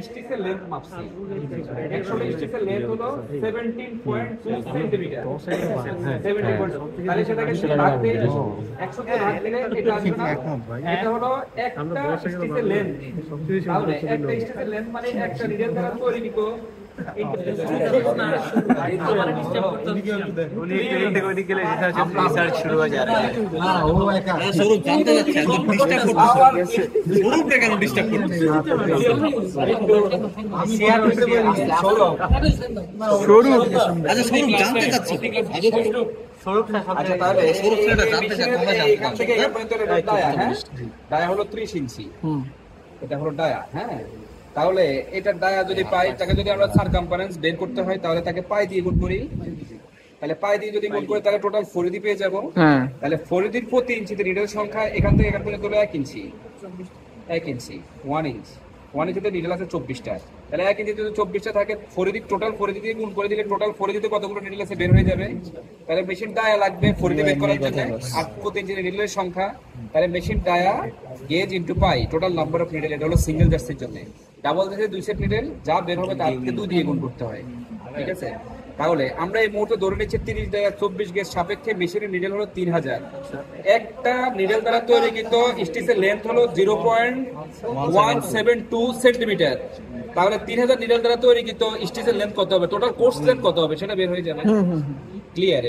স্টিচের length মাপছি। Actually স্টিচের length হলো 17.2 সেন্টিমিটার। 17.2, তাহলে সেটাকে যদি ভাগ দেই 100 তে ভাগ দিলে এটা আসবে না। এটা হলো একটা স্টিচের লেন্থ। তাহলে একটা স্টিচের লেন্থ মানে একটা নিডেল দ্বারা তৈরিকৃত ডায়া হলো 30 ইঞ্চি। এটা হলো ডায়া। হ্যাঁ, তাহলে এটা ডায়া যদি পাই, তাকে যদি আমরা সারকামফারেন্স বের করতে হয় তাহলে তাকে পাই দিয়ে গুণ করি। তাহলে পাই দিয়ে যদি গুণ করি তাহলে টোটাল ফরিদি পেয়ে যাবো। তাহলে ফরিদির প্রতি ইঞ্চিতে নিডেল সংখ্যা এখান থেকে এখান পর্যন্ত হলো 1 ইঞ্চি। 1 ইঞ্চি 1 ইঞ্চ 1 ইঞ্চিতে নিডেল আছে 24টা। তাহলে 1 ইঞ্চিতে যদি 24টা থাকে, ফরিদি টোটাল ফরিদি দিয়ে গুণ করে দিলে টোটাল ফরিদিতে কতগুলো নিডেল আছে বের হয়ে যাবে। তাহলে মেশিন ডায়া লাগবে ফরিদি বের করার জন্য 8 প্রতি ইঞ্চি নিডেলের সংখ্যা। তাহলে machine dia gauge into pi total number of needle. এটা হলো সিঙ্গেল জার্সির জন্য। ডাবল জার্সির 2 সেট নিডেল যা বের হবে তার থেকে 2 দিয়ে গুণ করতে হয়। ঠিক আছে, তাহলে আমরা এই মুহূর্তে ধরে নিচ্ছি 30 ডায়া 24 গেজ সাপেক্ষে মেশিনের নিডেল হলো 3000। একটা নিডেল দ্বারা তৈরিকৃত স্টিচের লেন্থ হলো 0.172 সেন্টিমিটার। তাহলে 3000 নিডেল দ্বারা তৈরিকৃত স্টিচের লেন্থ কত হবে, টোটাল কোর্স লেন্থ কত হবে সেটা বের হয়ে যাবে। ক্লিয়ার?